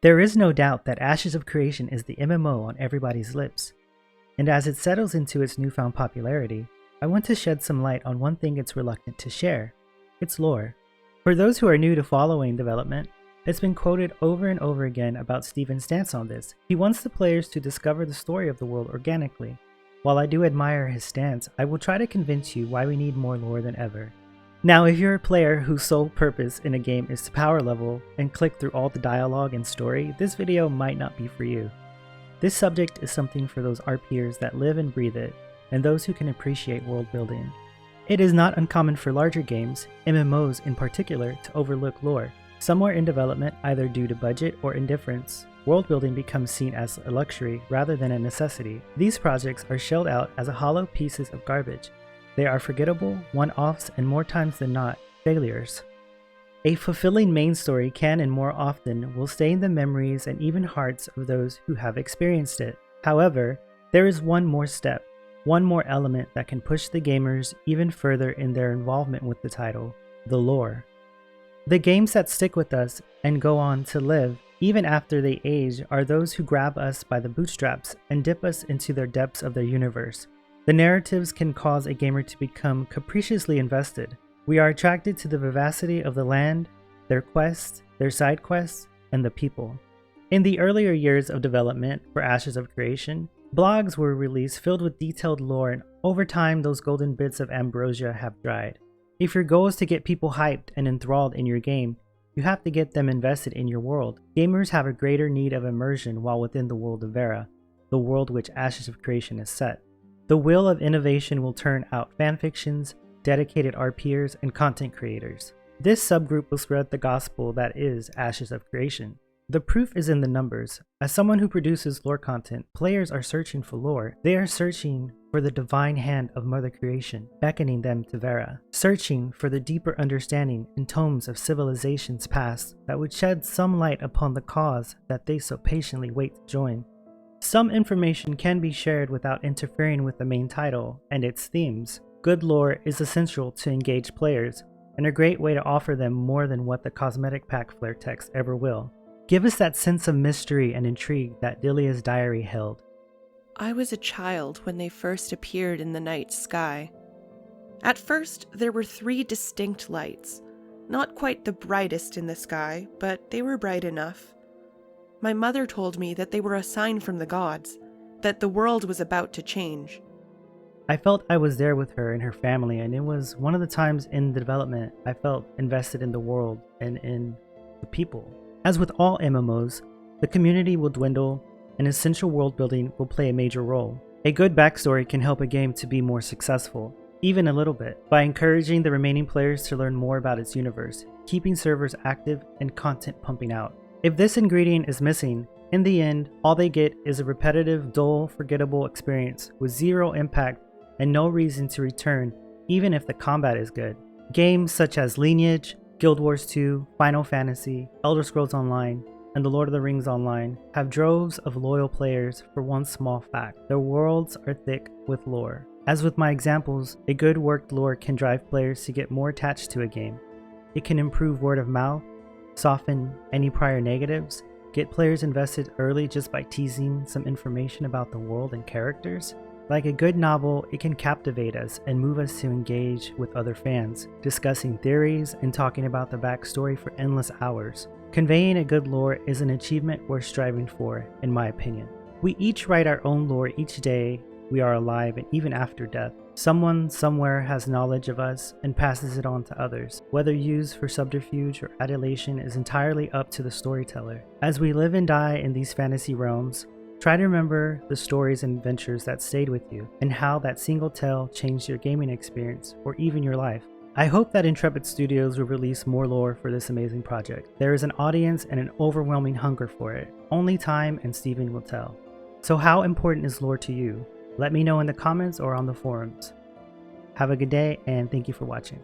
There is no doubt that Ashes of Creation is the MMO on everybody's lips, and as it settles into its newfound popularity, I want to shed some light on one thing it's reluctant to share: its lore. For those who are new to following development, it's been quoted over and over again about Steven's stance on this. He wants the players to discover the story of the world organically. While I do admire his stance, I will try to convince you why we need more lore than ever. Now, if you're a player whose sole purpose in a game is to power level and click through all the dialogue and story, this video might not be for you. This subject is something for those RPers that live and breathe it, and those who can appreciate world building. It is not uncommon for larger games, MMOs in particular, to overlook lore. Somewhere in development, either due to budget or indifference, world building becomes seen as a luxury rather than a necessity. These projects are shelled out as hollow pieces of garbage. They are forgettable, one-offs, and more times than not, failures. A fulfilling main story can and more often will stay in the memories and even hearts of those who have experienced it. However, there is one more step, one more element that can push the gamers even further in their involvement with the title: the lore. The games that stick with us and go on to live, even after they age, are those who grab us by the bootstraps and dip us into their depths of their universe. The narratives can cause a gamer to become capriciously invested. We are attracted to the vivacity of the land, their quests, their side quests, and the people. In the earlier years of development for Ashes of Creation, blogs were released filled with detailed lore, and over time those golden bits of ambrosia have dried. If your goal is to get people hyped and enthralled in your game, you have to get them invested in your world. Gamers have a greater need of immersion while within the world of Vera, the world which Ashes of Creation is set. The wheel of innovation will turn out fanfictions, dedicated RPers, and content creators. This subgroup will spread the gospel that is Ashes of Creation. The proof is in the numbers. As someone who produces lore content, players are searching for lore. They are searching for the divine hand of Mother Creation, beckoning them to Vera, searching for the deeper understanding in tomes of civilizations past that would shed some light upon the cause that they so patiently wait to join. Some information can be shared without interfering with the main title and its themes. Good lore is essential to engage players, and a great way to offer them more than what the cosmetic pack flair text ever will. Give us that sense of mystery and intrigue that Delia's diary held. I was a child when they first appeared in the night sky. At first, there were 3 distinct lights, not quite the brightest in the sky, but they were bright enough. My mother told me that they were a sign from the gods, that the world was about to change. I felt I was there with her and her family, and it was one of the times in the development I felt invested in the world and in the people. As with all MMOs, the community will dwindle and essential world building will play a major role. A good backstory can help a game to be more successful, even a little bit, by encouraging the remaining players to learn more about its universe, keeping servers active, and content pumping out. If this ingredient is missing, in the end, all they get is a repetitive, dull, forgettable experience with zero impact and no reason to return, even if the combat is good. Games such as Lineage, Guild Wars 2, Final Fantasy, Elder Scrolls Online, and The Lord of the Rings Online have droves of loyal players for one small fact: their worlds are thick with lore. As with my examples, a good worked lore can drive players to get more attached to a game. It can improve word of mouth, soften any prior negatives, get players invested early just by teasing some information about the world and characters. Like a good novel, it can captivate us and move us to engage with other fans, discussing theories and talking about the backstory for endless hours. Conveying a good lore is an achievement worth striving for, in my opinion. We each write our own lore each day we are alive and even after death. Someone somewhere has knowledge of us and passes it on to others. Whether used for subterfuge or adulation is entirely up to the storyteller. As we live and die in these fantasy realms, try to remember the stories and adventures that stayed with you, and how that single tale changed your gaming experience, or even your life. I hope that Intrepid Studios will release more lore for this amazing project. There is an audience and an overwhelming hunger for it. Only time and Steven will tell. So how important is lore to you? Let me know in the comments or on the forums. Have a good day, and thank you for watching.